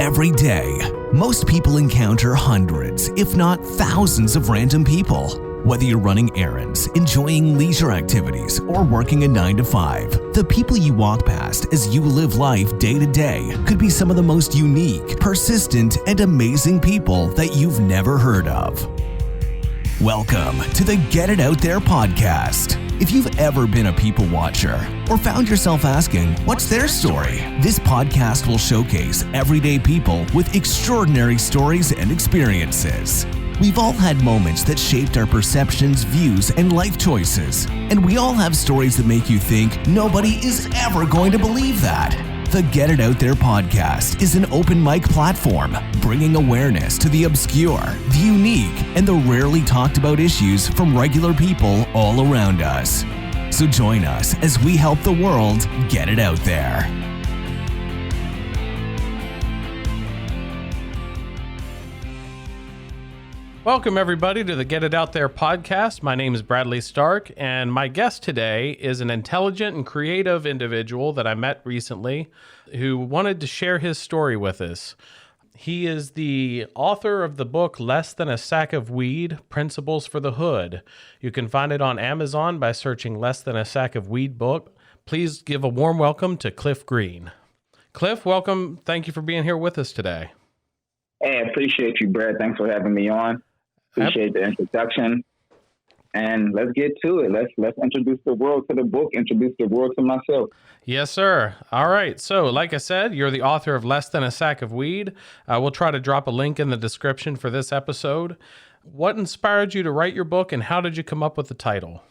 Every day, most people encounter hundreds, if not thousands of random people. Whether you're running errands, enjoying leisure activities, or working a 9-to-5, the people you walk past as you live life day to day could be some of the most unique, persistent, and amazing people that you've never heard of. Welcome to the Get It Out There podcast. If you've ever been a people watcher or found yourself asking, what's their story? This podcast will showcase everyday people with extraordinary stories and experiences. We've all had moments that shaped our perceptions, views, and life choices. And we all have stories that make you think nobody is ever going to believe that. The Get It Out There podcast is an open mic platform, bringing awareness to the obscure, the unique, and the rarely talked about issues from regular people all around us. So join us as we help the world get it out there. Welcome, everybody, to the Get It Out There podcast. My name is Bradley Stark, and my guest today is an intelligent and creative individual that I met recently who wanted to share his story with us. He is the author of the book Less Than a Sack of Weed, Principles for the Hood. You can find it on Amazon by searching Less Than a Sack of Weed book. Please give a warm welcome to Cliff Green. Cliff, welcome. Thank you for being here with us today. Hey, I appreciate you, Brad. Thanks for having me on. Appreciate the introduction, and let's get to it. Let's introduce the world to the book, introduce the world to myself. Yes, sir. All right. So, like I said, you're the author of Less Than a Sack of Weed. We'll try to drop a link in the description for this episode. What inspired you to write your book, and how did you come up with the title?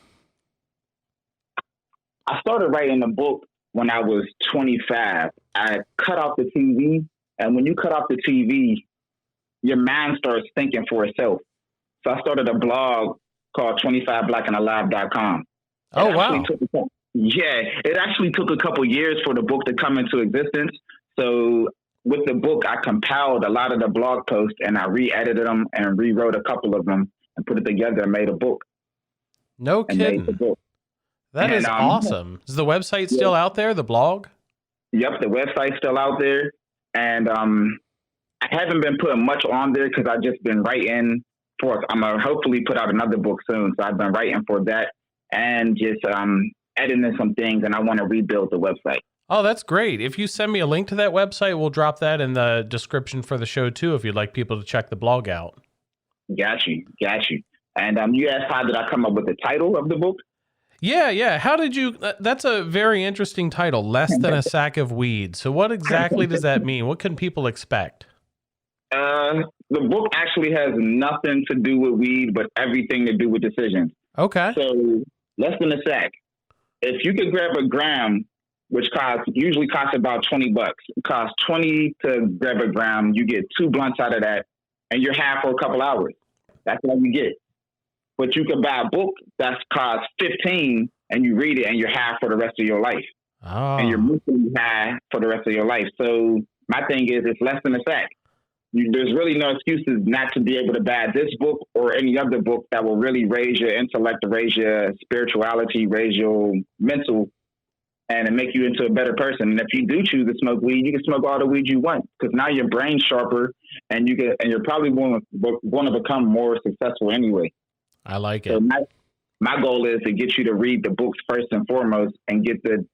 I started writing the book when I was 25. I cut off the TV, and when you cut off the TV, your mind starts thinking for itself. So I started a blog called 25blackandalive.com. Oh, wow. It actually took a couple years for the book to come into existence. So with the book, I compiled a lot of the blog posts and I re-edited them and rewrote a couple of them and put it together and made a book. No kidding. That is awesome. Is the website still out there, the blog? Yep, the website's still out there. And I haven't been putting much on there because I've just been writing. I'm going to hopefully put out another book soon. So I've been writing for that and just editing some things, and I want to rebuild the website. Oh, that's great. If you send me a link to that website, we'll drop that in the description for the show too, if you'd like people to check the blog out. Got you. And you asked how did I come up with the title of the book? Yeah. How did you, that's a very interesting title, Less Than a Sack of Weed. So what exactly does that mean? What can people expect? The book actually has nothing to do with weed, but everything to do with decisions. Okay. So less than a sack. If you could grab a gram, which usually costs about $20, it costs $20 to grab a gram. You get 2 blunts out of that, and you're half for a couple hours. That's all you get. But you could buy a book that costs $15, and you read it, and you're half for the rest of your life. Oh. And you're mostly high for the rest of your life. So my thing is, it's less than a sack. There's really no excuses not to be able to buy this book or any other book that will really raise your intellect, raise your spirituality, raise your mental, and make you into a better person. And if you do choose to smoke weed, you can smoke all the weed you want because now your brain's sharper and you're probably going to become more successful anyway. I like it. So my goal is to get you to read the books first and foremost and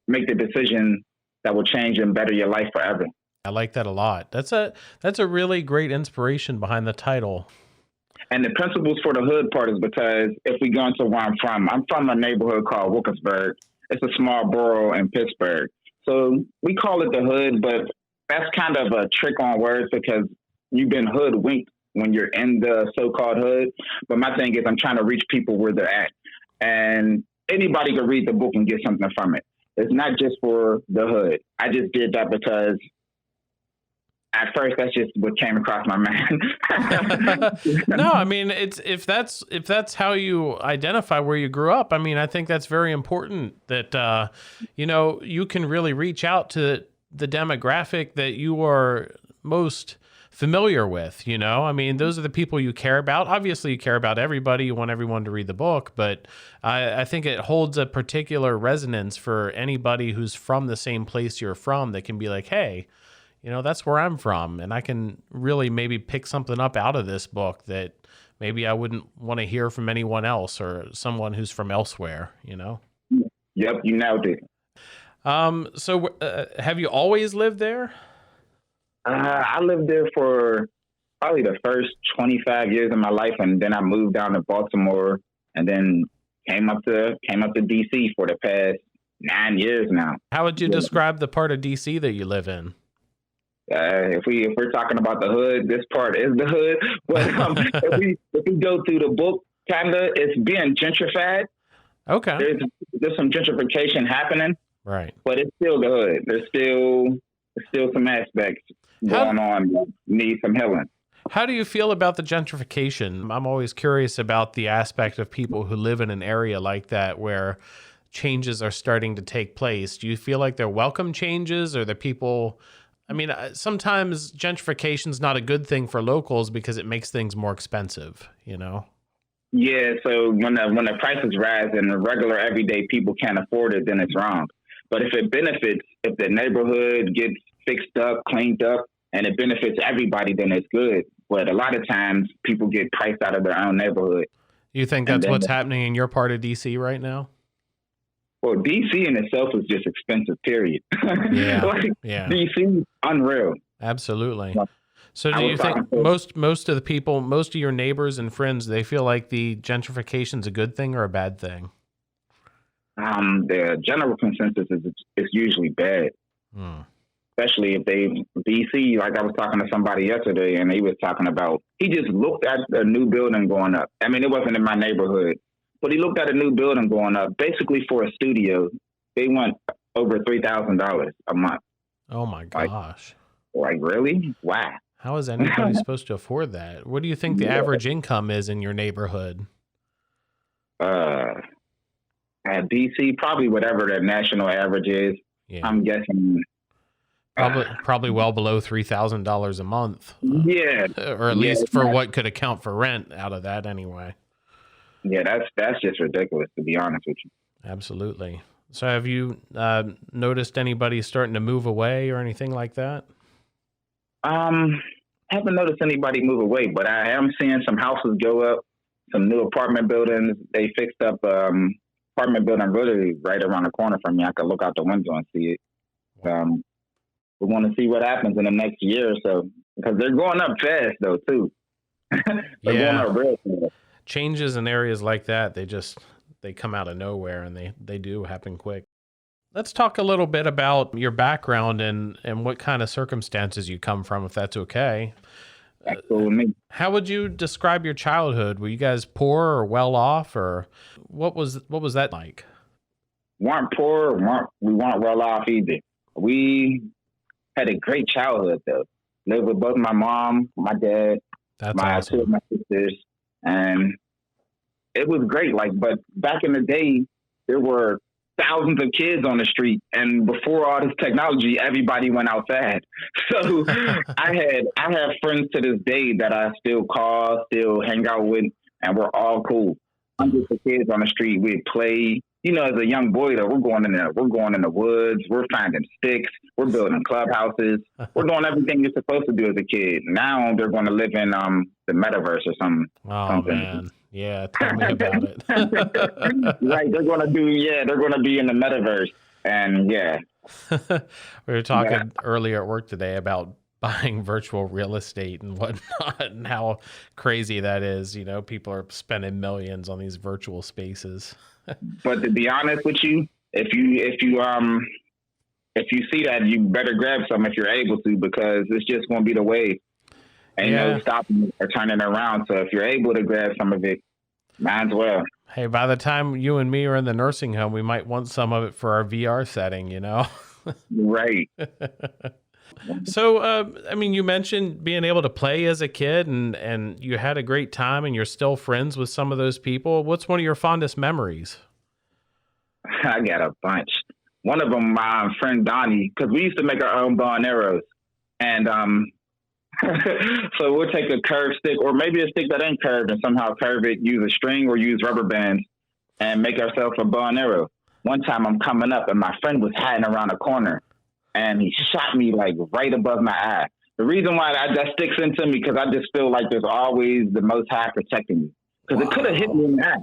make the decision that will change and better your life forever. I like that a lot. That's a really great inspiration behind the title. And the principles for the hood part is because if we go into where I'm from a neighborhood called Wilkinsburg. It's a small borough in Pittsburgh. So we call it the hood, but that's kind of a trick on words because you've been hoodwinked when you're in the so-called hood. But my thing is I'm trying to reach people where they're at. And anybody can read the book and get something from it. It's not just for the hood. I just did that because at first, that's just what came across my mind. No, I mean, if that's how you identify where you grew up, I mean, I think that's very important that, you can really reach out to the demographic that you are most familiar with, I mean, those are the people you care about. Obviously, you care about everybody. You want everyone to read the book, but I think it holds a particular resonance for anybody who's from the same place you're from that can be like, hey, that's where I'm from. And I can really maybe pick something up out of this book that maybe I wouldn't want to hear from anyone else or someone who's from elsewhere, Yep, you nailed it. So have you always lived there? I lived there for probably the first 25 years of my life, and then I moved down to Baltimore, and then came up to DC for the past 9 years now. How would you describe the part of DC that you live in? If we're talking about the hood, this part is the hood. But if we go through the book, kinda, it's being gentrified. Okay. There's some gentrification happening, right? But it's still the hood. There's still some aspects going on that need some healing. How do you feel about the gentrification? I'm always curious about the aspect of people who live in an area like that where changes are starting to take place. Do you feel like they're welcome changes, or the people? I mean, sometimes gentrification is not a good thing for locals because it makes things more expensive, Yeah, so when the prices rise and the regular everyday people can't afford it, then it's wrong. But if it benefits, if the neighborhood gets fixed up, cleaned up, and it benefits everybody, then it's good. But a lot of times people get priced out of their own neighborhood. You think that's what's happening in your part of DC right now? Well, DC in itself is just expensive, period. Yeah. DC, unreal. Absolutely. So do you think most of the people, most of your neighbors and friends, they feel like the gentrification is a good thing or a bad thing? The general consensus is usually bad. Especially if DC, like I was talking to somebody yesterday, and he was talking about, he just looked at a new building going up. I mean, it wasn't in my neighborhood, but he looked at a new building going up, basically for a studio. They want over $3,000 a month. Oh my gosh. Like really? Wow. How is anybody supposed to afford that? What do you think the average income is in your neighborhood? At DC, probably whatever the national average is. Yeah. I'm guessing. Probably well below $3,000 a month. Yeah. Or at least for what could account for rent out of that anyway. Yeah, that's just ridiculous, to be honest with you. Absolutely. So have you noticed anybody starting to move away or anything like that? Haven't noticed anybody move away, but I am seeing some houses go up, some new apartment buildings. They fixed up apartment building really right around the corner from me. I could look out the window and see it. We want to see what happens in the next year or so, because they're going up fast though too. Going up real fast. Changes in areas like that, they come out of nowhere, and they do happen quick. Let's talk a little bit about your background and what kind of circumstances you come from, if that's okay. That's cool with me. How would you describe your childhood? Were you guys poor or well off, or what was that like? Weren't poor, we weren't well off either. We had a great childhood though. Lived with both my mom, my dad, awesome. Two of my sisters, and it was great. But back in the day, there were thousands of kids on the street, and before all this technology, everybody went outside. So I have friends to this day that I still call, still hang out with, and we're all cool. Hundreds of kids on the street. We play. As a young boy, though, we're going in the woods. We're finding sticks. We're building clubhouses. We're doing everything you're supposed to do as a kid. Now they're going to live in the metaverse or something. Oh man, yeah, tell me about it. Right, they're going to be in the metaverse, and yeah. We were talking earlier at work today about buying virtual real estate and whatnot, and how crazy that is. People are spending millions on these virtual spaces. But to be honest with you, if you see that, you better grab some if you're able to, because it's just going to be the wave. Ain't no stopping or turning around. So if you're able to grab some of it, might as well. Hey, by the time you and me are in the nursing home, we might want some of it for our VR setting, Right. So, you mentioned being able to play as a kid, and you had a great time, and you're still friends with some of those people. What's one of your fondest memories? I got a bunch. One of them, my friend Donnie, because we used to make our own bow and arrows. And so we'll take a curved stick, or maybe a stick that ain't curved, and somehow curve it, use a string or use rubber bands, and make ourselves a bow and arrow. One time I'm coming up, and my friend was hiding around a corner. and he shot me like right above my eye. The reason why that sticks into me, because I just feel like there's always the Most High protecting me. Because it could have hit me in the eye.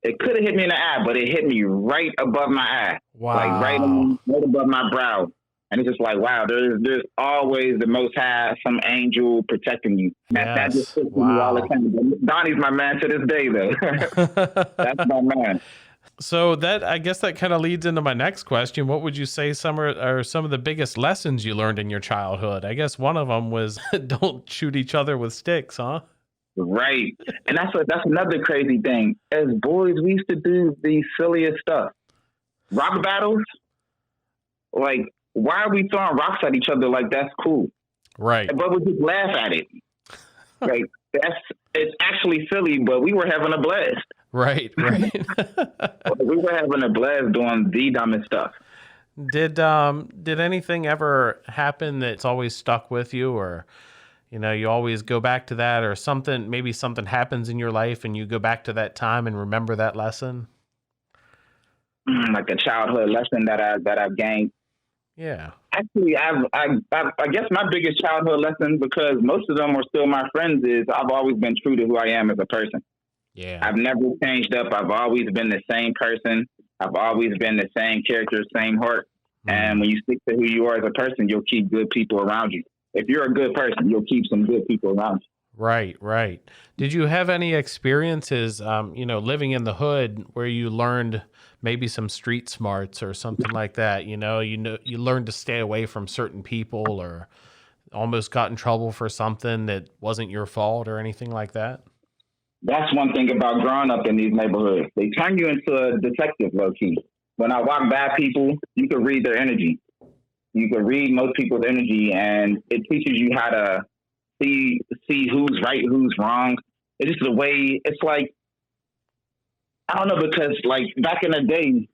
It could have hit me in the eye, but it hit me right above my eye. Wow. Like right above my brow. And it's just like, wow, there's always the Most High, some angel protecting you. That just sticks with me all the time. Donnie's my man to this day, though. That's my man. So I guess that kind of leads into my next question. What would you say are some of the biggest lessons you learned in your childhood? I guess one of them was don't shoot each other with sticks, huh? Right. And that's another crazy thing. As boys, we used to do the silliest stuff. Rock battles. Like, why are we throwing rocks at each other like that's cool? Right. But we just laugh at it. Like, it's actually silly, but we were having a blast. Right. We were having a blast doing the dumbest stuff. Did anything ever happen that's always stuck with you, or you always go back to that, or maybe something happens in your life and you go back to that time and remember that lesson? Like a childhood lesson that I've gained. Yeah. Actually, I guess my biggest childhood lesson, because most of them are still my friends, is I've always been true to who I am as a person. Yeah. I've never changed up. I've always been the same person. I've always been the same character, same heart. And when you stick to who you are as a person, you'll keep good people around you. If you're a good person, you'll keep some good people around you. Right. Did you have any experiences, living in the hood where you learned maybe some street smarts or something like that? You learned to stay away from certain people, or almost got in trouble for something that wasn't your fault or anything like that? That's one thing about growing up in these neighborhoods. They turn you into a detective, low key. When I walk by people, you can read their energy. You can read most people's energy, and it teaches you how to see who's right, who's wrong. It's just the way, it's like, I don't know, because like back in the day,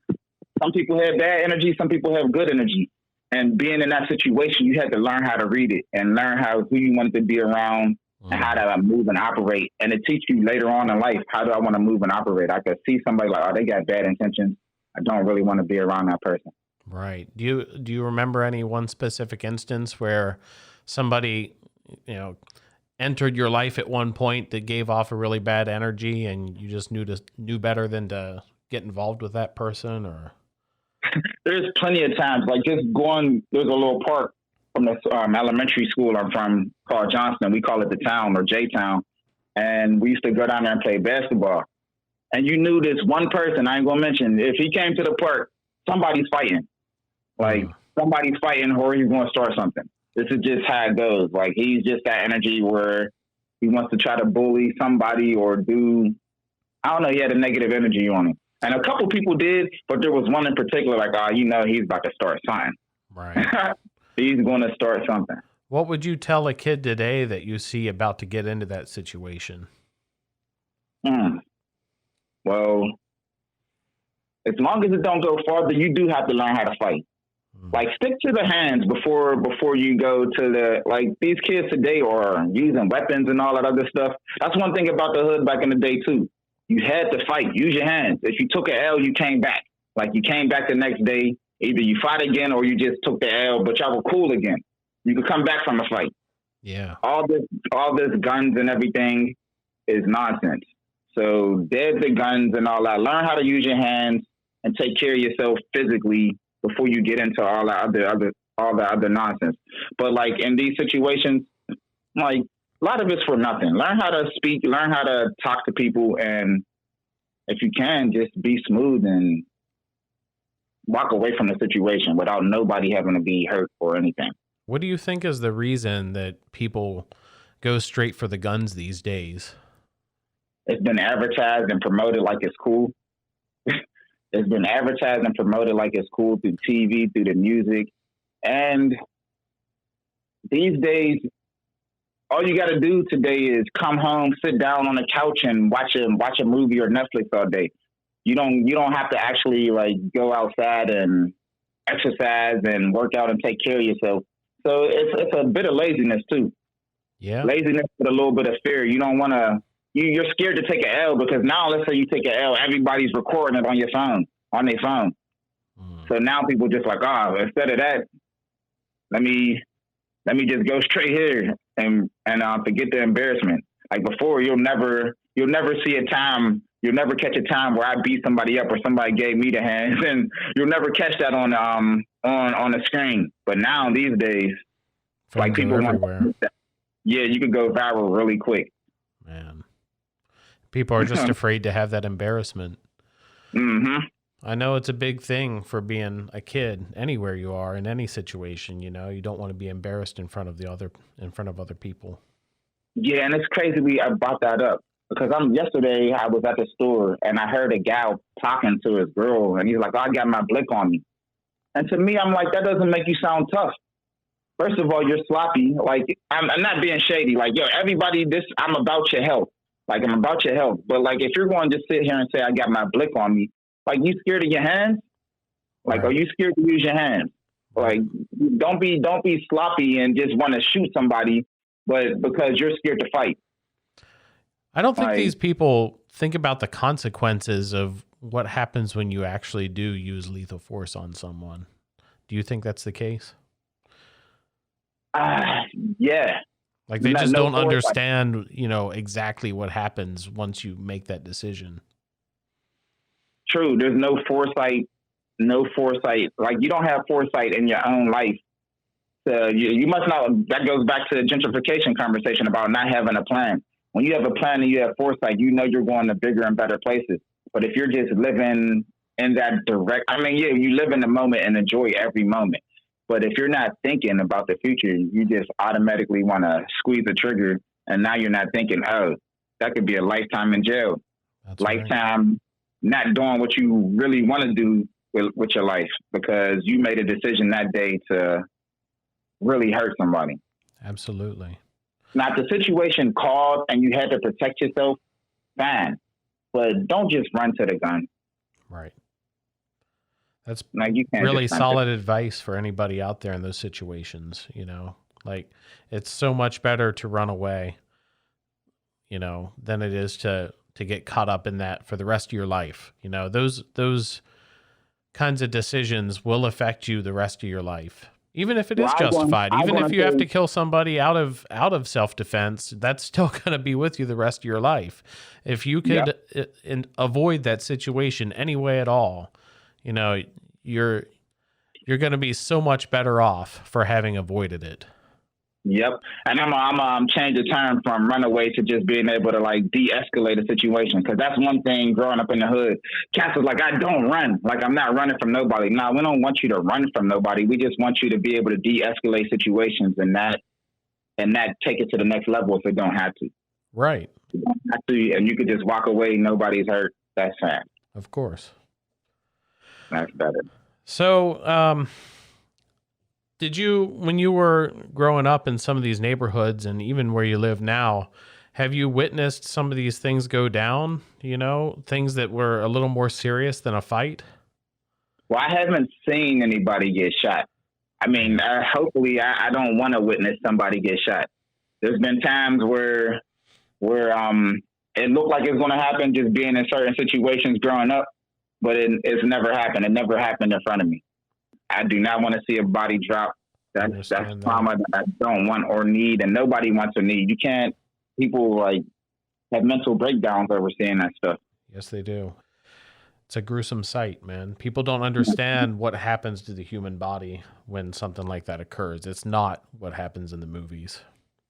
some people have bad energy, some people have good energy. And being in that situation, you had to learn how to read it and learn who you wanted to be around and how to move and operate. And it teaches you later on in life, how do I want to move and operate? I could see somebody like, oh, they got bad intentions. I don't really want to be around that person. Right. Do you remember any one specific instance where somebody, entered your life at one point that gave off a really bad energy and you just knew better than to get involved with that person? Or there's plenty of times, like just there's a little park from the elementary school I'm from called Johnston. We call it the town, or J-Town. And we used to go down there and play basketball. And you knew this one person, I ain't going to mention, if he came to the park, somebody's fighting. Like, somebody's fighting or he's going to start something. This is just how it goes. Like, he's just that energy where he wants to try to bully somebody or I don't know, he had a negative energy on him. And a couple people did, but there was one in particular, like, he's about to start something. Right. He's going to start something. What would you tell a kid today that you see about to get into that situation? Well, as long as it don't go farther, you do have to learn how to fight. Like, stick to the hands before you go to these kids today are using weapons and all that other stuff. That's one thing about the hood back in the day, too. You had to fight. Use your hands. If you took an L, you came back. Like, you came back the next day. Either you fought again or you just took the L, but y'all were cool again. You could come back from a fight. Yeah. All this guns and everything is nonsense. So dead the guns and all that. Learn how to use your hands and take care of yourself physically before you get into all the other nonsense. But like in these situations, like a lot of it's for nothing. Learn how to speak, learn how to talk to people, and if you can, just be smooth and walk away from the situation without nobody having to be hurt or anything. What do you think is the reason that people go straight for the guns these days? It's been advertised and promoted like it's cool. It's been advertised and promoted like it's cool through TV, through the music. And these days, all you got to do today is come home, sit down on the couch and watch a movie or Netflix all day. You don't have to actually like go outside and exercise and work out and take care of yourself. So it's a bit of laziness too. Yeah. Laziness with a little bit of fear. You don't want to, you're scared to take an L because now let's say you take an L, everybody's recording it on their phone. So now people just like, instead of that, let me just go straight here and forget the embarrassment. Like before, you'll never see a time. You'll never catch a time where I beat somebody up or somebody gave me the hands, and you'll never catch that on the screen. But now these days, like people everywhere. Yeah, you could go viral really quick. Man, people are just afraid to have that embarrassment. Mm-hmm. I know it's a big thing for being a kid anywhere you are in any situation. You know, you don't want to be embarrassed in front of other people. Yeah, and it's crazy I brought that up because yesterday I was at the store and I heard a gal talking to his girl and he's like, I got my blick on me. And to me, I'm like, that doesn't make you sound tough. First of all, you're sloppy. Like, I'm not being shady. Like, yo, everybody, I'm about your health. Like, I'm about your health. But like, if you're going to just sit here and say, I got my blick on me, like, you scared of your hands? Like, Are you scared to use your hands? Like, don't be sloppy and just want to shoot somebody, but because you're scared to fight. I don't think these people think about the consequences of what happens when you actually do use lethal force on someone. Do you think that's the case? Yeah. Like they just don't understand, exactly what happens once you make that decision. True. There's no foresight. Like you don't have foresight in your own life. You must not. That goes back to the gentrification conversation about not having a plan. When you have a plan and you have foresight, you know you're going to bigger and better places. But if you're just living in that you live in the moment and enjoy every moment. But if you're not thinking about the future, you just automatically want to squeeze the trigger. And now you're not thinking, oh, that could be a lifetime in jail. That's lifetime not doing what you really want to do with your life because you made a decision that day to really hurt somebody. Absolutely. Now, if the situation called and you had to protect yourself, fine. But don't just run to the gun. Right. That's like you can't really solid advice for anybody out there in those situations. Like it's so much better to run away, than it is to get caught up in that for the rest of your life. Those kinds of decisions will affect you the rest of your life. Even if it is justified, even if you have to kill somebody out of self-defense, that's still going to be with you the rest of your life. If you could avoid that situation any way at all, you're going to be so much better off for having avoided it. Yep. And I'm change the term from runaway to just being able to like de-escalate a situation. Cause that's one thing growing up in the hood. Cats was like, I don't run. Like I'm not running from nobody. No, we don't want you to run from nobody. We just want you to be able to de-escalate situations and not take it to the next level if it don't have to. Right. You don't have to, and you could just walk away. Nobody's hurt. That's fine. Of course. That's better. So, did you, when you were growing up in some of these neighborhoods and even where you live now, have you witnessed some of these things go down, things that were a little more serious than a fight? Well, I haven't seen anybody get shot. I mean, hopefully I don't want to witness somebody get shot. There's been times where it looked like it's going to happen just being in certain situations growing up, but it's never happened. It never happened in front of me. I do not want to see a body drop. That's trauma that I don't want or need, and nobody wants or need. People like have mental breakdowns over seeing that stuff. Yes, they do. It's a gruesome sight, man. People don't understand what happens to the human body when something like that occurs. It's not what happens in the movies.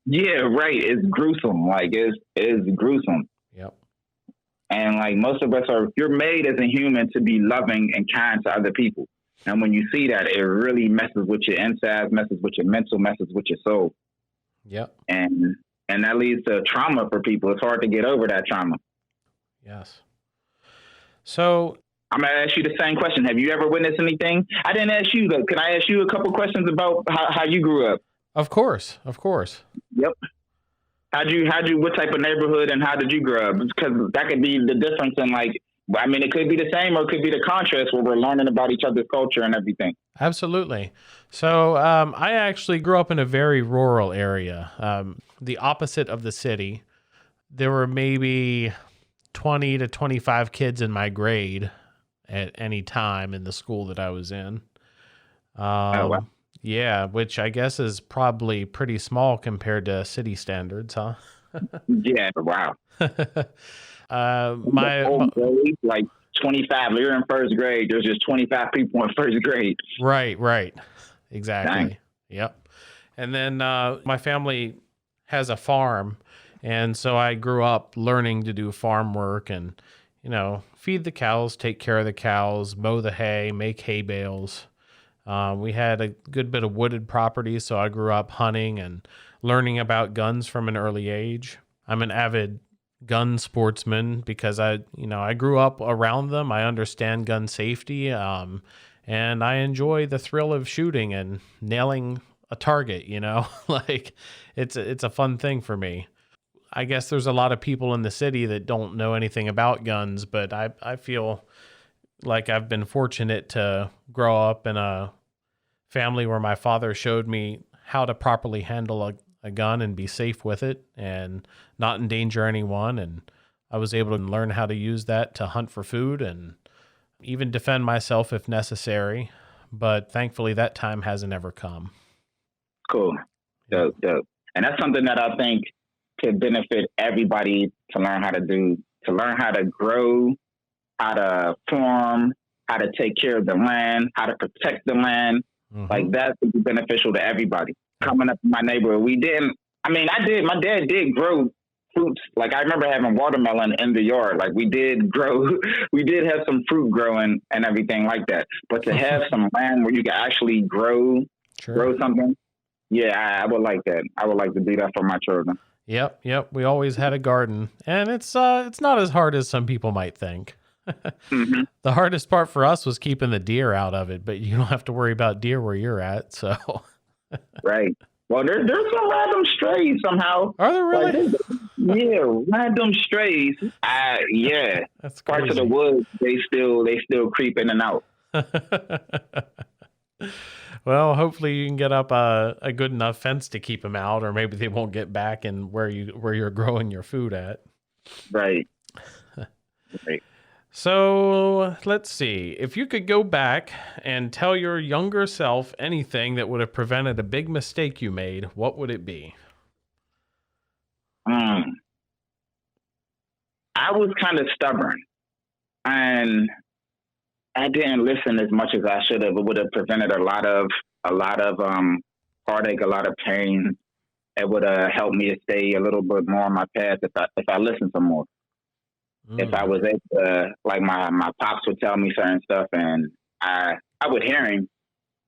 Yeah, right. It's gruesome. Like it's gruesome. Yep. And like most of us you're made as a human to be loving and kind to other people. And when you see that, it really messes with your insides, messes with your mental, messes with your soul. Yep. And that leads to trauma for people. It's hard to get over that trauma. Yes. So I'm going to ask you the same question. Have you ever witnessed anything? I didn't ask you though. Can I ask you a couple questions about how you grew up? Of course. Yep. What type of neighborhood and how did you grow up? Because that could be the difference in it could be the same or it could be the contrast where we're learning about each other's culture and everything. Absolutely. So I actually grew up in a very rural area, the opposite of the city. There were maybe 20 to 25 kids in my grade at any time in the school that I was in. Wow. Yeah, which I guess is probably pretty small compared to city standards, huh? Yeah, wow. My Grade, like 25. You're in first grade. There's just 25 people in first grade. right, exactly. Dang. Yep. And then my family has a farm, and so I grew up learning to do farm work and feed the cows, take care of the cows, mow the hay, make hay bales. We had a good bit of wooded property, so I grew up hunting and learning about guns from an early age. I'm an avid gun sportsman because I grew up around them. I understand gun safety, and I enjoy the thrill of shooting and nailing a target. Like it's a fun thing for me. I guess there's a lot of people in the city that don't know anything about guns, but I feel like I've been fortunate to grow up in a family where my father showed me how to properly handle a gun and be safe with it and not endanger anyone. And I was able to learn how to use that to hunt for food and even defend myself if necessary. But thankfully, that time hasn't ever come. Cool. Dope. And that's something that I think could benefit everybody to learn how to do, to learn how to grow, how to farm, how to take care of the land, how to protect the land. Mm-hmm. Like that would be beneficial to everybody. Coming up in my neighborhood, my dad did grow fruits. Like I remember having watermelon in the yard. Like we did have some fruit growing and everything like that. But to have some land where you can actually grow something, yeah, I would like that. I would like to do that for my children. Yep. We always had a garden, and it's not as hard as some people might think. Mm-hmm. The hardest part for us was keeping the deer out of it, but you don't have to worry about deer where you're at. So, right. Well, there's some random strays somehow. Are there really? Yeah, random strays. Yeah. That's crazy. Parts of the woods, they still creep in and out. Well, hopefully you can get up a good enough fence to keep them out, or maybe they won't get back in where you're growing your food at. Right. So let's see. If you could go back and tell your younger self anything that would have prevented a big mistake you made, what would it be? I was kind of stubborn, and I didn't listen as much as I should have. It would have prevented a lot of heartache, a lot of pain. It would have helped me to stay a little bit more on my path if I listened some more. If I was able to, like my pops would tell me certain stuff, and I would hear him,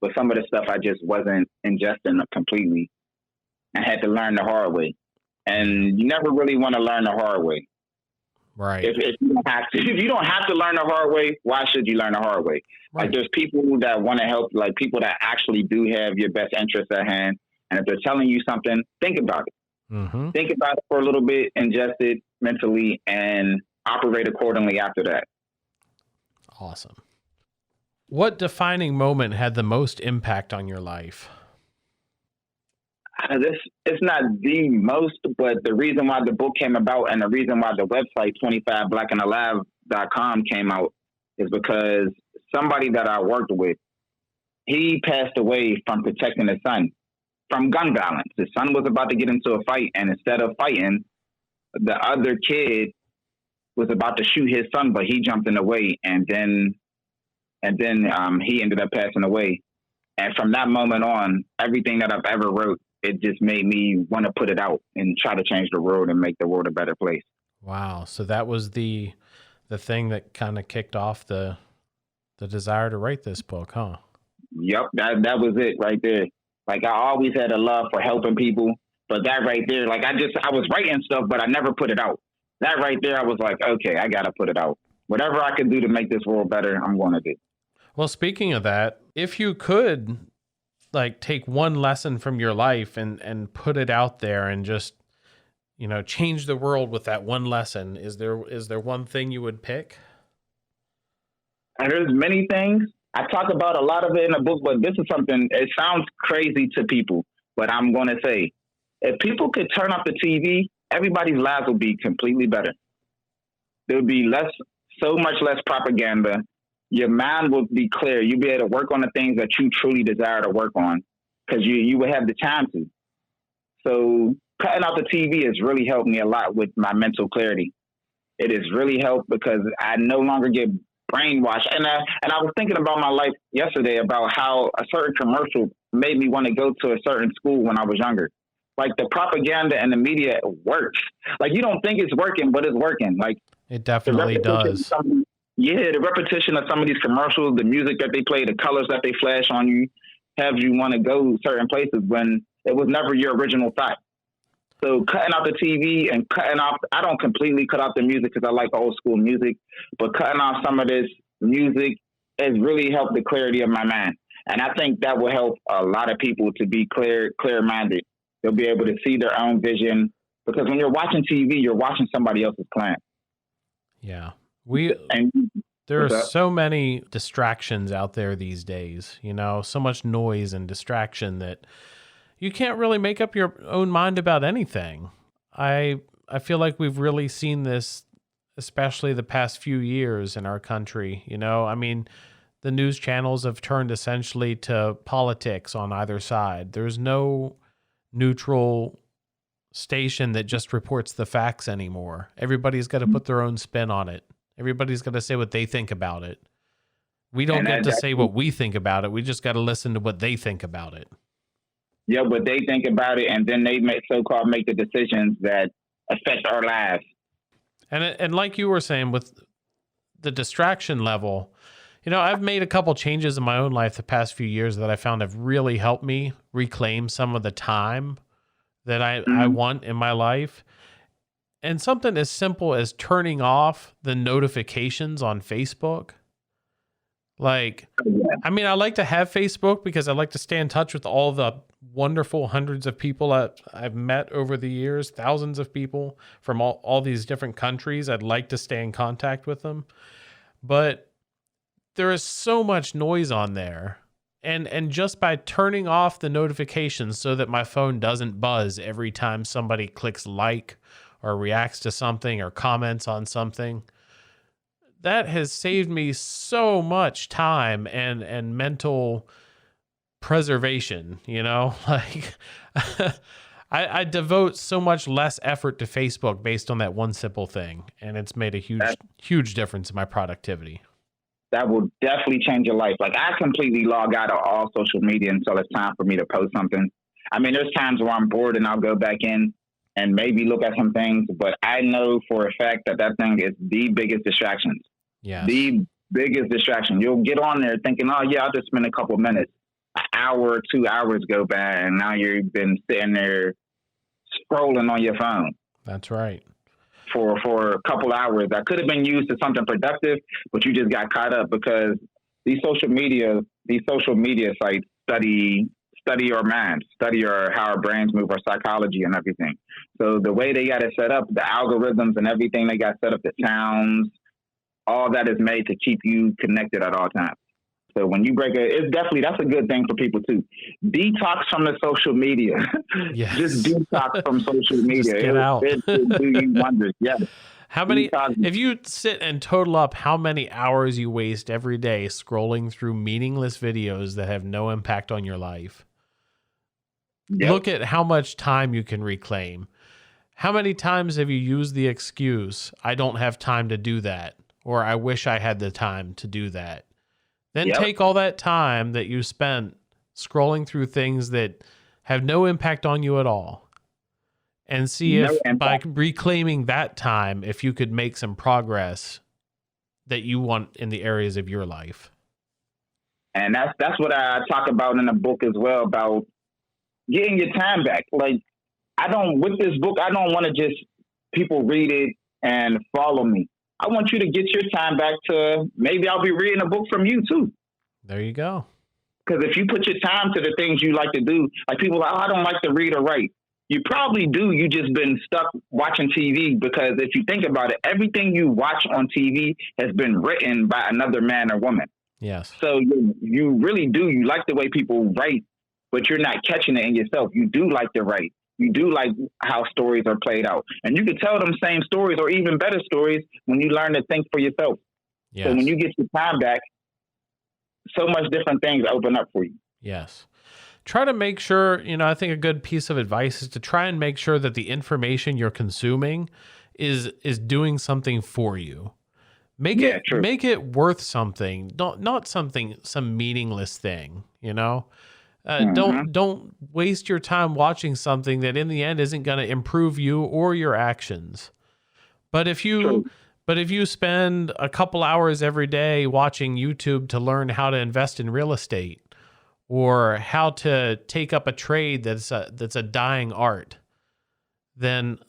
but some of the stuff I just wasn't ingesting completely. I had to learn the hard way, and you never really want to learn the hard way. Right. If you don't have to learn the hard way, why should you learn the hard way? Right. Like there's people that want to help, like people that actually do have your best interests at hand, and if they're telling you something, think about it. Mm-hmm. Think about it for a little bit, ingest it mentally, and operate accordingly after that. Awesome. What defining moment had the most impact on your life? It's not the most, but the reason why the book came about and the reason why the website 25blackandalive.com came out is because somebody that I worked with, he passed away from protecting his son from gun violence. His son was about to get into a fight, and instead of fighting, the other kid was about to shoot his son, but he jumped in the way, and then he ended up passing away. And from that moment on, everything that I've ever wrote, it just made me want to put it out and try to change the world and make the world a better place. Wow. So that was the thing that kind of kicked off the desire to write this book, huh? Yep. That was it right there. Like I always had a love for helping people, but that right there, like I was writing stuff, but I never put it out. That right there, I was like, okay, I got to put it out. Whatever I can do to make this world better, I'm going to do. Well, speaking of that, if you could like take one lesson from your life and put it out there and just, change the world with that one lesson, is there one thing you would pick? There's many things. I talk about a lot of it in the book, but this is something, it sounds crazy to people, but I'm going to say, if people could turn off the TV, everybody's lives will be completely better. There would be so much less propaganda. Your mind will be clear. You'll be able to work on the things that you truly desire to work on. because you would have the time to. So cutting out the TV has really helped me a lot with my mental clarity. It has really helped because I no longer get brainwashed. And I was thinking about my life yesterday about how a certain commercial made me want to go to a certain school when I was younger. Like the propaganda and the media works. Like you don't think it's working, but it's working. Like it definitely does. The repetition of some of these commercials, the music that they play, the colors that they flash on you, have you want to go certain places when it was never your original thought. So cutting out the TV and cutting off, I don't completely cut out the music because I like old school music, but cutting off some of this music has really helped the clarity of my mind. And I think that will help a lot of people to be clear-minded. They'll be able to see their own vision because when you're watching TV, you're watching somebody else's plan. Yeah. There are so many distractions out there these days, so much noise and distraction that you can't really make up your own mind about anything. I feel like we've really seen this, especially the past few years in our country. The news channels have turned essentially to politics on either side. There's no neutral station that just reports the facts anymore. Everybody's got to put their own spin on it. Everybody's got to say what they think about it. We don't get to say what we think about it. We just got to listen to what they think about it. Yeah, what they think about it, and then they make the decisions that affect our lives. And like you were saying, with the distraction level, I've made a couple changes in my own life the past few years that I found have really helped me reclaim some of the time that I want in my life. And something as simple as turning off the notifications on Facebook. Like, I like to have Facebook because I like to stay in touch with all the wonderful hundreds of people I've met over the years, thousands of people from all these different countries. I'd like to stay in contact with them. But there is so much noise on there. And just by turning off the notifications so that my phone doesn't buzz every time somebody clicks like or reacts to something or comments on something, that has saved me so much time and mental preservation, like I devote so much less effort to Facebook based on that one simple thing. And it's made a huge difference in my productivity. That will definitely change your life. Like I completely log out of all social media until it's time for me to post something. There's times where I'm bored and I'll go back in and maybe look at some things, but I know for a fact that thing is the biggest distraction. Yeah. The biggest distraction. You'll get on there thinking, oh yeah, I'll just spend a couple of minutes. An hour or 2 hours go by and now you've been sitting there scrolling on your phone. That's right. For a couple hours that could have been used to something productive, but you just got caught up because these social media sites study our minds, how our brains move, our psychology and everything. So the way they got it set up, the algorithms and everything they got set up, the sounds, all that is made to keep you connected at all times. So when you that's a good thing for people too. Detox from the social media. Yes. Just detox from social media. Just get out. It do you wonders. Yes. If you sit and total up how many hours you waste every day scrolling through meaningless videos that have no impact on your life, look at how much time you can reclaim. How many times have you used the excuse, I don't have time to do that, or I wish I had the time to do that? Then take all that time that you spent scrolling through things that have no impact on you at all and see if by reclaiming that time, if you could make some progress that you want in the areas of your life. And that's what I talk about in the book as well, about getting your time back. Like with this book, I don't want to just people read it and follow me. I want you to get your time back to maybe I'll be reading a book from you too. There you go. Because if you put your time to the things you like to do, like people are like, I don't like to read or write. You probably do. You just been stuck watching TV because if you think about it, everything you watch on TV has been written by another man or woman. Yes. So you really do. You like the way people write, but you're not catching it in yourself. You do like to write. You do like how stories are played out. And you can tell them same stories or even better stories when you learn to think for yourself. Yes. So when you get your time back, so much different things open up for you. Yes. try to make sure, I think a good piece of advice is to try and make sure that the information you're consuming is doing something for you. Make it worth something, not something, some meaningless thing, Don't waste your time watching something that in the end isn't going to improve you or your actions. But if you spend a couple hours every day watching YouTube to learn how to invest in real estate or how to take up a trade that's a dying art, then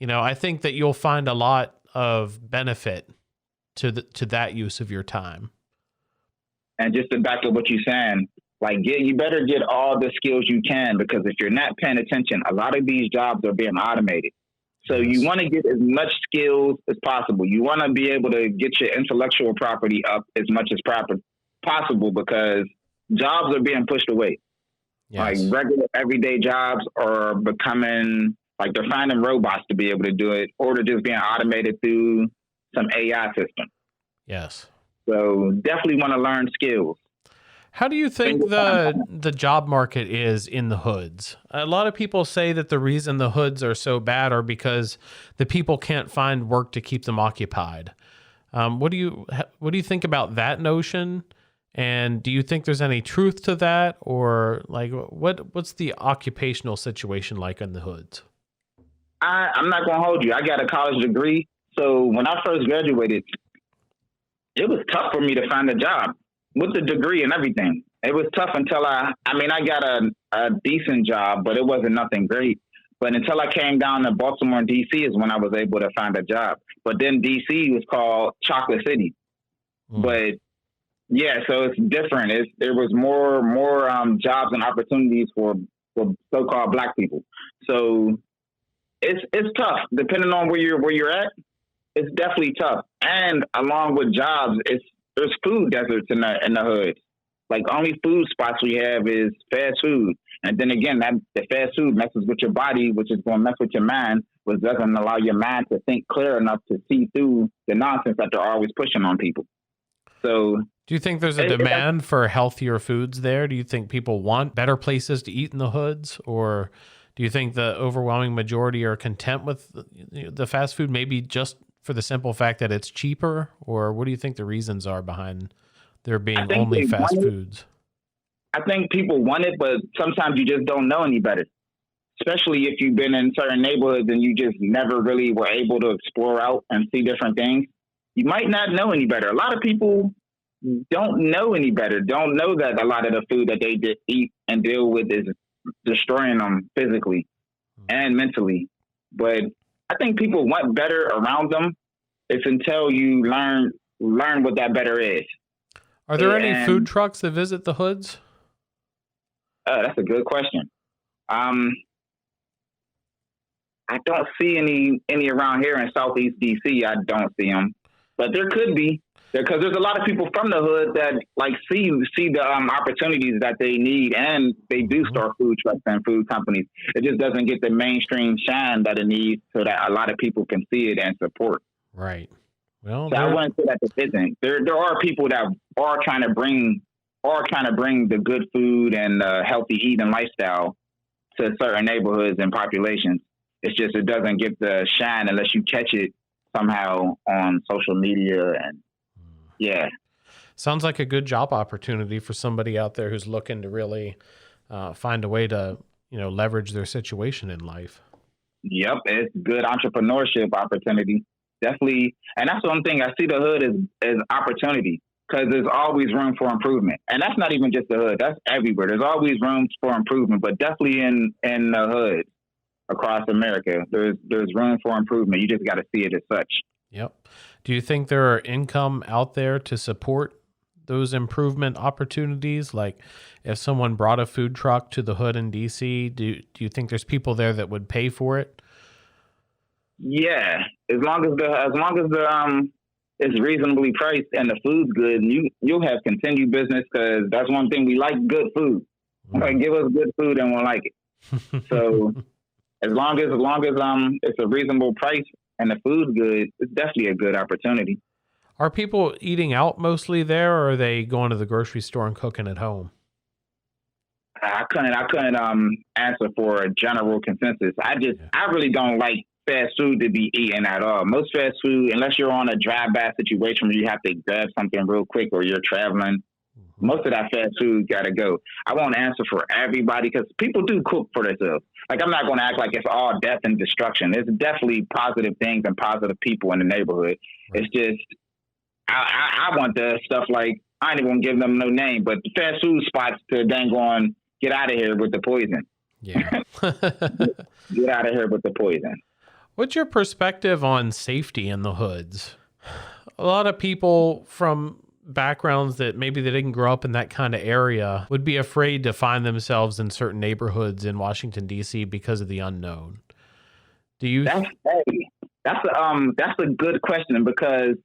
I think that you'll find a lot of benefit to that use of your time. And just to back up what you're saying, you better get all the skills you can, because if you're not paying attention, a lot of these jobs are being automated. So you want to get as much skills as possible. You want to be able to get your intellectual property up as much as possible, because jobs are being pushed away. Yes. Regular everyday jobs are becoming they're finding robots to be able to do it, or they're just being automated through some AI system. Yes. So definitely want to learn skills. How do you think the job market is in the hoods? A lot of people say that the reason the hoods are so bad are because the people can't find work to keep them occupied. What do you think about that notion? And do you think there's any truth to that, or what's the occupational situation like in the hoods? I'm not going to hold you. I got a college degree. So when I first graduated, it was tough for me to find a job with the degree and everything. It was tough until I got a decent job, but it wasn't nothing great. But until I came down to Baltimore and DC is when I was able to find a job. But then DC was called Chocolate City. But yeah, so it's different. There was more jobs and opportunities for so-called Black people. So it's tough depending on where you're at. It's definitely tough. And along with jobs, there's food deserts in the hood. Only food spots we have is fast food. And then again, the fast food messes with your body, which is going to mess with your mind, which doesn't allow your mind to think clear enough to see through the nonsense that they're always pushing on people. So do you think there's a demand for healthier foods there? Do you think people want better places to eat in the hoods? Or do you think the overwhelming majority are content with the fast food, maybe just for the simple fact that it's cheaper? Or what do you think the reasons are behind there being only fast foods? I think people want it, but sometimes you just don't know any better, especially if you've been in certain neighborhoods and you just never really were able to explore out and see different things. You might not know any better. A lot of people don't know any better, don't know that a lot of the food that they eat and deal with is destroying them physically and mentally. But I think people want better around them. It's until you learn what that better is. Are there any food trucks that visit the hoods? That's a good question. I don't see any around here in Southeast DC. I don't see them, but there could be, because there's a lot of people from the hood that see the opportunities that they need, and they do start food trucks and food companies. It just doesn't get the mainstream shine that it needs, so that a lot of people can see it and support. Right. Well, so I wouldn't say that this isn't. There are people that are trying to bring the good food and healthy eating lifestyle to certain neighborhoods and populations. It's just it doesn't get the shine unless you catch it somehow on social media. And yeah, sounds like a good job opportunity for somebody out there who's looking to really find a way to leverage their situation in life. Yep, it's good entrepreneurship opportunity. Definitely. And that's one thing. I see the hood as opportunity, because there's always room for improvement. And that's not even just the hood. That's everywhere. There's always room for improvement, but definitely in the hood across America, there's room for improvement. You just got to see it as such. Yep. Do you think there are income out there to support those improvement opportunities? Like if someone brought a food truck to the hood in DC, do you think there's people there that would pay for it? Yeah, as long as it's reasonably priced and the food's good, you'll have continued business, because that's one thing, we like good food. Give us good food and we'll like it. So as long as it's a reasonable price and the food's good, it's definitely a good opportunity. Are people eating out mostly there, or are they going to the grocery store and cooking at home? I couldn't answer for a general consensus. I really don't like fast food to be eaten at all. Most fast food, unless you're on a drive-by situation where you have to grab something real quick or you're traveling, most of that fast food got to go. I won't answer for everybody because people do cook for themselves. Like, I'm not going to act like it's all death and destruction. There's definitely positive things and positive people in the neighborhood. Right. It's just, I want the stuff like, I ain't even going to give them no name, but the fast food spots to dang on, get out of here with the poison. Yeah. Get out of here with the poison. What's your perspective on safety in the hoods? A lot of people from backgrounds that maybe they didn't grow up in that kind of area would be afraid to find themselves in certain neighborhoods in Washington, D.C. because of the unknown. Do you? That's a good question because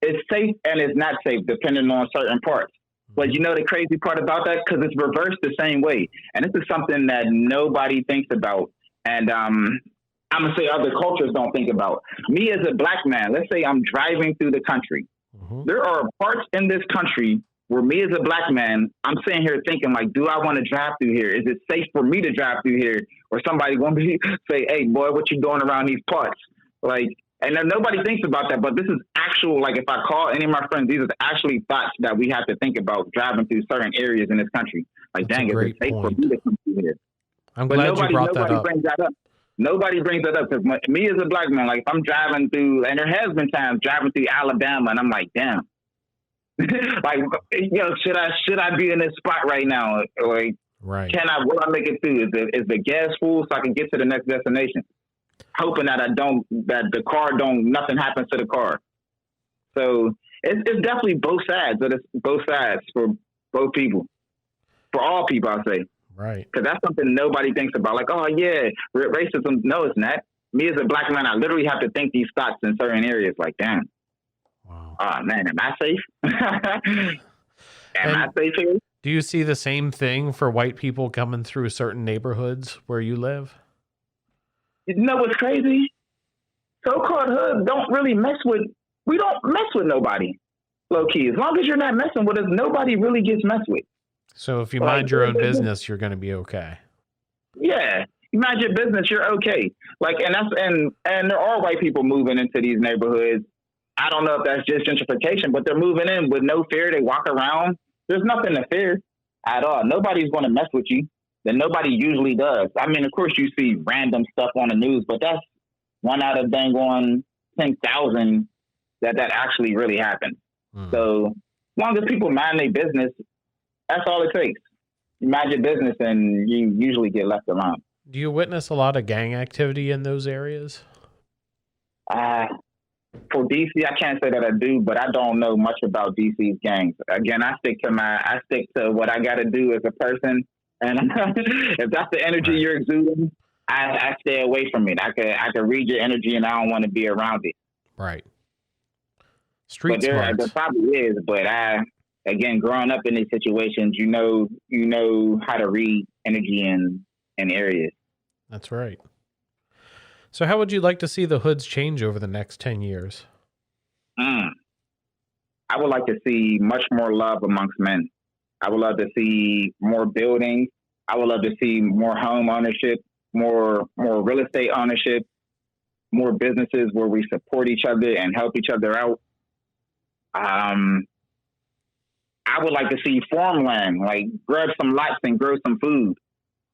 it's safe and it's not safe depending on certain parts. But you know the crazy part about that? Because it's reversed the same way. And this is something that nobody thinks about. And I'm going to say other cultures don't think about. Me as a black man, let's say I'm driving through the country. Mm-hmm. There are parts in this country where me as a black man, I'm sitting here thinking like, do I want to drive through here? Is it safe for me to drive through here? Or somebody going to say, hey, boy, what you doing around these parts? Like, and nobody thinks about that, but this is actual, like if I call any of my friends, these are actually thoughts that we have to think about driving through certain areas in this country. Like, that's dang, is it safe for me to come through here? I'm glad you brought that up. Brings that up. Nobody brings that up because me as a black man, like if I'm driving through, and there has been times driving through Alabama, and I'm like, damn, like, should I be in this spot right now? Like, right. Will I make it through? Is the gas full so I can get to the next destination? Hoping that nothing happens to the car. So it's definitely both sides, but it's both sides for both people, for all people, I'll say. Right. Because that's something nobody thinks about. Like, oh yeah, racism. No, it's not. Me as a black man, I literally have to think these thoughts in certain areas. Like, damn. Wow. Oh man, am I safe? Am I safe here? Do you see the same thing for white people coming through certain neighborhoods where you live? You know what's crazy? So-called hoods don't really we don't mess with nobody, low key. As long as you're not messing with us, nobody really gets messed with. So if you mind your own business, you're going to be okay. Yeah. You mind your business, you're okay. Like, and there are white people moving into these neighborhoods. I don't know if that's just gentrification, but they're moving in with no fear. They walk around. There's nothing to fear at all. Nobody's going to mess with you. Then nobody usually does. I mean, of course, you see random stuff on the news, but that's one out of dang on 10,000 that actually really happens. So as long as people mind their business, that's all it takes. You mind your business and you usually get left alone. Do you witness a lot of gang activity in those areas? For DC, I can't say that I do, but I don't know much about DC's gangs. Again, I stick to what I got to do as a person. And if that's the energy you're exuding, I stay away from it. I could read your energy, and I don't want to be around it. Right. Street smarts. There probably is, but again, growing up in these situations, you know how to read energy in areas. That's right. So, how would you like to see the hoods change over the next 10 years? I would like to see much more love amongst men. I would love to see more buildings. I would love to see more home ownership, more real estate ownership, more businesses where we support each other and help each other out. I would like to see farmland, like grab some lots and grow some food,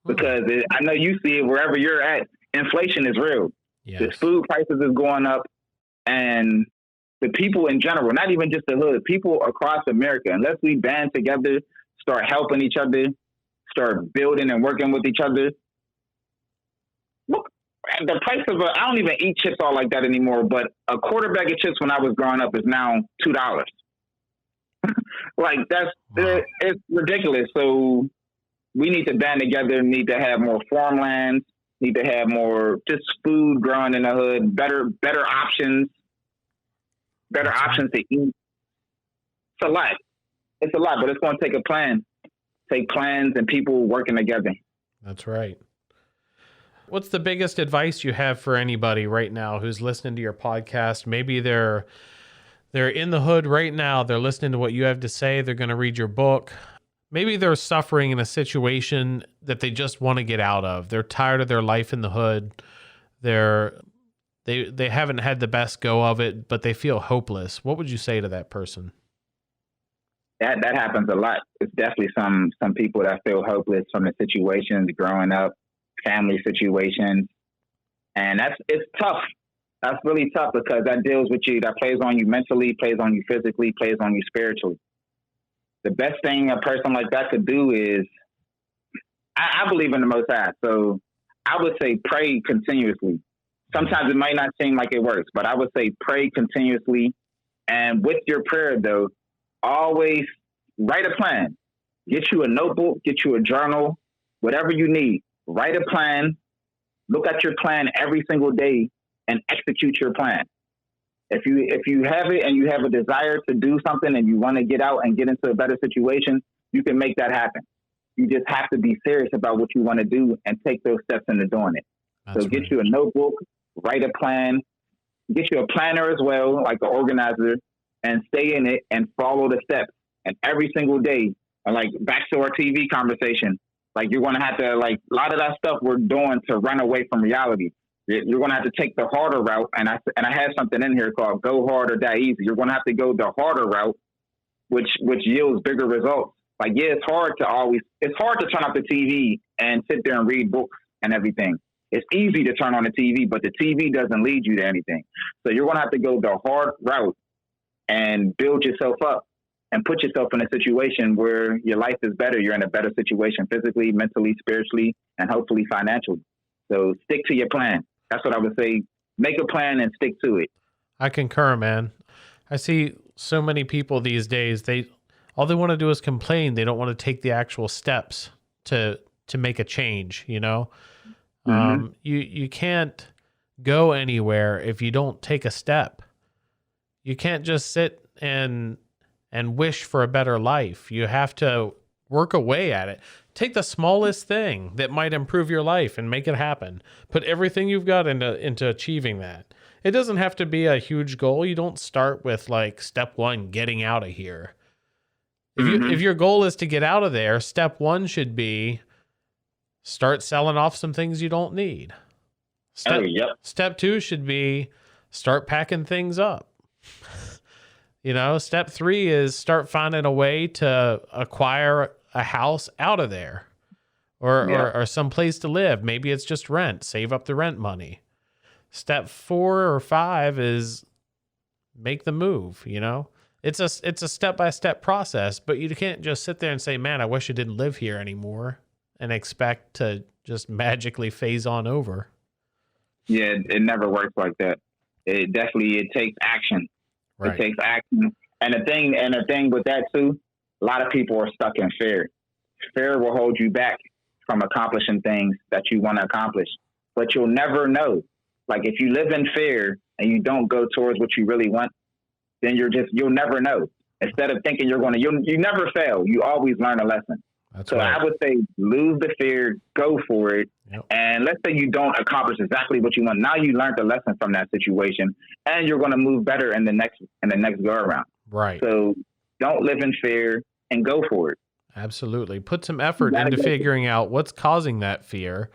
because I know you see it wherever you're at. Inflation is real. Yes. The food prices is going up, and the people in general, not even just the hood, people across America, unless we band together, start helping each other, start building and working with each other. Look, the price of I don't even eat chips all like that anymore, but a quarter bag of chips when I was growing up is now $2. Like it's ridiculous. So we need to band together, need to have more farmlands, need to have more just food growing in the hood, better options. Better options to eat. It's a lot, but it's going to take a plan. Take plans and people working together. That's right. What's the biggest advice you have for anybody right now who's listening to your podcast? Maybe they're in the hood right now. They're listening to what you have to say. They're going to read your book. maybe they're suffering in a situation that they just want to get out of. They're tired of their life in the hood. They haven't had the best go of it, but they feel hopeless. What would you say to that person? That happens a lot. It's definitely some people that feel hopeless from the situations growing up, family situations, and it's tough. That's really tough because that deals with you. That plays on you mentally, plays on you physically, plays on you spiritually. The best thing a person like that could do is, I believe in the Most High, so I would say pray continuously. Sometimes it might not seem like it works, but I would say pray continuously. And with your prayer, though, always write a plan. Get you a notebook, get you a journal, whatever you need. Write a plan. Look at your plan every single day and execute your plan. If you have it and you have a desire to do something and you want to get out and get into a better situation, you can make that happen. You just have to be serious about what you want to do and take those steps into doing it. So get you a notebook, write a plan, get you a planner as well, like an organizer, and stay in it and follow the steps. And every single day, and like back to our TV conversation, like you're going to have to, like a lot of that stuff we're doing to run away from reality. You're going to have to take the harder route. And I have something in here called go hard or die easy. You're going to have to go the harder route, which yields bigger results. Like, yeah, it's hard to turn off the TV and sit there and read books and everything. It's easy to turn on the TV, but the TV doesn't lead you to anything. So you're going to have to go the hard route and build yourself up and put yourself in a situation where your life is better. You're in a better situation physically, mentally, spiritually, and hopefully financially. So stick to your plan. That's what I would say. Make a plan and stick to it. I concur, man. I see so many people these days, all they want to do is complain. They don't want to take the actual steps to make a change, you know? Mm-hmm. You can't go anywhere if you don't take a step. You can't just sit and wish for a better life. You have to work away at it. Take the smallest thing that might improve your life and make it happen. Put everything you've got into achieving that. It doesn't have to be a huge goal. You don't start with like step 1, getting out of here. If your goal is to get out of there, step 1 should be start selling off some things you don't need. Step 2 should be start packing things up. Step 3 is start finding a way to acquire a house out of there or some place to live. Maybe it's just rent, save up the rent money. Step 4 or 5 is make the move, It's a step-by-step process, but you can't just sit there and say, man, I wish I didn't live here anymore and expect to just magically phase on over. Yeah, it never works like that. It takes action. Right. It takes action. And the thing with that too, a lot of people are stuck in fear. Fear will hold you back from accomplishing things that you want to accomplish, but you'll never know. Like if you live in fear and you don't go towards what you really want, then you'll never know. Instead of thinking you never fail. You always learn a lesson. That's so right. I would say lose the fear, go for it. Yep. And let's say you don't accomplish exactly what you want. Now you learned the lesson from that situation and you're going to move better in the next go around. Right. So don't live in fear and go for it. Absolutely. Put some effort into figuring out what's causing that fear,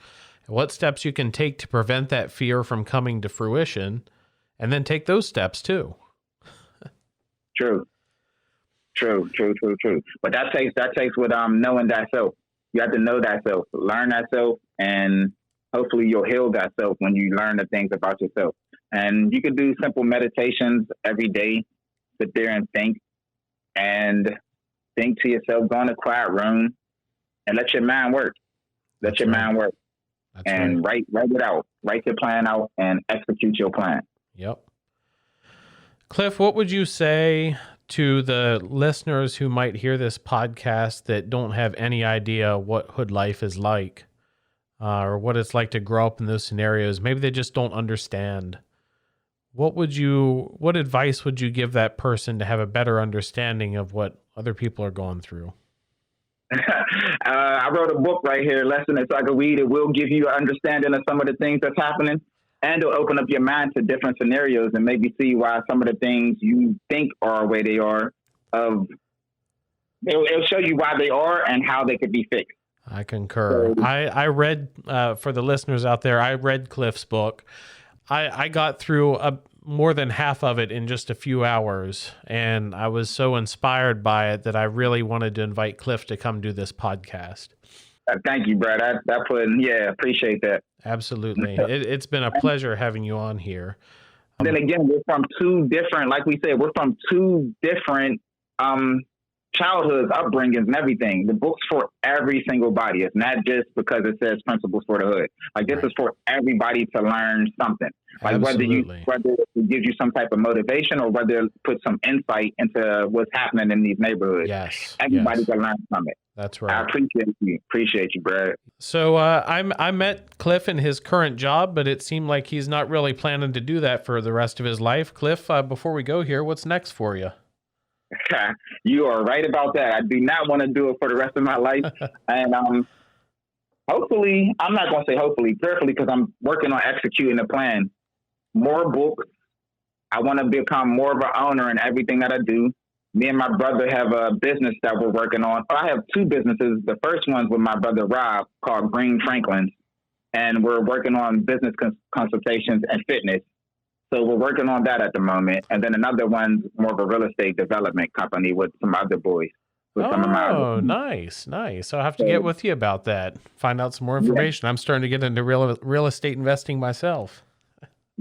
what steps you can take to prevent that fear from coming to fruition, and then take those steps too. True. But that takes with knowing thyself. You have to know thyself, learn thyself, and hopefully you'll heal thyself when you learn the things about yourself. And you can do simple meditations every day, sit there and think to yourself, go in a quiet room and let your mind work. Let your mind work. And write it out. Write your plan out and execute your plan. Yep. Cliff, what would you say to the listeners who might hear this podcast that don't have any idea what hood life is like or what it's like to grow up in those scenarios? Maybe they just don't understand. What advice would you give that person to have a better understanding of what other people are going through? I wrote a book right here, Lesson It's Like a Weed. It will give you an understanding of some of the things that's happening. And it'll open up your mind to different scenarios and maybe see why some of the things you think are the way they are of It'll show you why they are and how they could be fixed. I concur. I read, for the listeners out there, I read Cliff's book. I got through more than half of it in just a few hours, and I was so inspired by it that I really wanted to invite Cliff to come do this podcast. Thank you, Brad. Appreciate that. Absolutely. It's been a pleasure having you on here. Then again, we're from two different, like we said, we're from two different childhoods, upbringings, and everything. The book's for every single body. It's not just because it says Principles for the Hood. Like, this is for everybody to learn something. Like, Absolutely. whether it gives you some type of motivation or whether it puts some insight into what's happening in these neighborhoods. Yes. Everybody can learn from it. That's right. I appreciate you, Brad. So I met Cliff in his current job, but it seemed like he's not really planning to do that for the rest of his life. Cliff, before we go here, what's next for you? You are right about that. I do not want to do it for the rest of my life. And hopefully, I'm not going to say hopefully, prayerfully, because I'm working on executing the plan. More books. I want to become more of an owner in everything that I do. Me and my brother have a business that we're working on. I have two businesses. The first one's with my brother Rob, called Green Franklin, and we're working on business consultations and fitness. So we're working on that at the moment. And then another one's more of a real estate development company with some other boys. Nice. I'll have to get with you about that. Find out some more information. Yeah. I'm starting to get into real estate investing myself.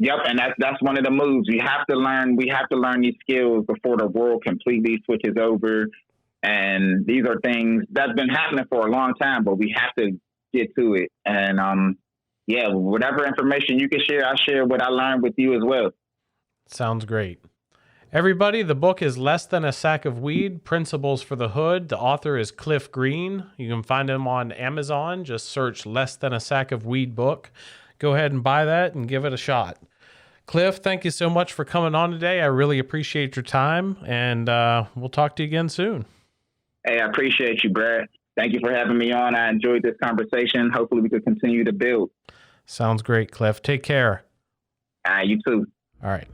Yep, and that's one of the moves. We have to learn these skills before the world completely switches over. And these are things that's been happening for a long time, but we have to get to it. And whatever information you can share, I'll share what I learned with you as well. Sounds great. Everybody, the book is Less Than a Sack of Weed, Principles for the Hood. The author is Cliff Green. You can find him on Amazon. Just search Less Than a Sack of Weed book. Go ahead and buy that and give it a shot. Cliff, thank you so much for coming on today. I really appreciate your time, and we'll talk to you again soon. Hey, I appreciate you, Brad. Thank you for having me on. I enjoyed this conversation. Hopefully we can continue to build. Sounds great, Cliff. Take care. You too. All right.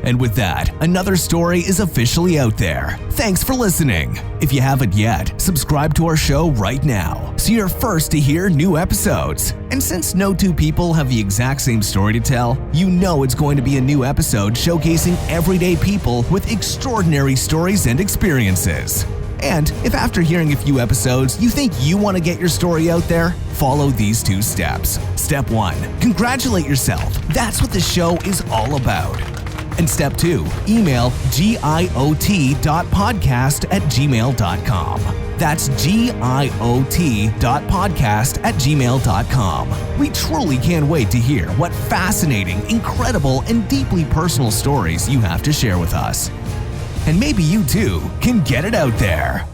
And with that, another story is officially out there. Thanks for listening. If you haven't yet, subscribe to our show right now so you're first to hear new episodes. And since no two people have the exact same story to tell, you know it's going to be a new episode showcasing everyday people with extraordinary stories and experiences. And if after hearing a few episodes, you think you want to get your story out there, follow these 2 steps. Step 1, congratulate yourself. That's what the show is all about. And step 2, email giot.podcast@gmail.com. That's giot.podcast@gmail.com. We truly can't wait to hear what fascinating, incredible, and deeply personal stories you have to share with us. And maybe you too can get it out there.